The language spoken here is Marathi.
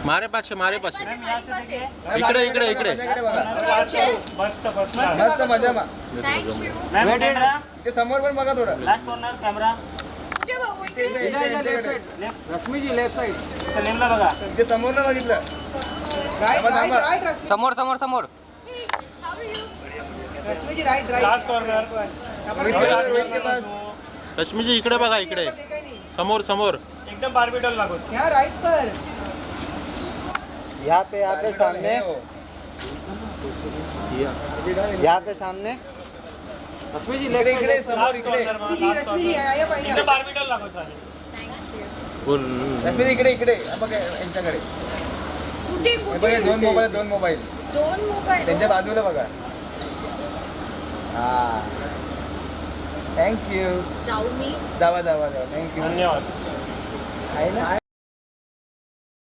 मारे पाचशे इकडे इकडे इकडे मस्त फर्स्ट मस्त मजा मा ते समोर पण बघा थोडं last corner camera Rashmiji left side नेमला बघा ते समोर ना बघितलं समोर समोर समोर Rashmiji right last corner Rashmiji इकडे बघा इकडे समोर समोर एकदम बारबीडॉल लागो यहाँ राइट पर यहाँ पे सामने यहाँ पे सामने रश्मीजी लेफ्ट इकडे समोर इकडे रश्मीजी एकदम बारबीडॉल लागो चालेल बोल रश्मीजी इकडे इकडे बघ यांच्याकडे कुठे हे बघा दोन मोबाईल दोन मोबाईल त्यांच्या बाजूला बघा हा थँक्यू जाऊ मी जावा थँक्यू धन्यवाद आहे ना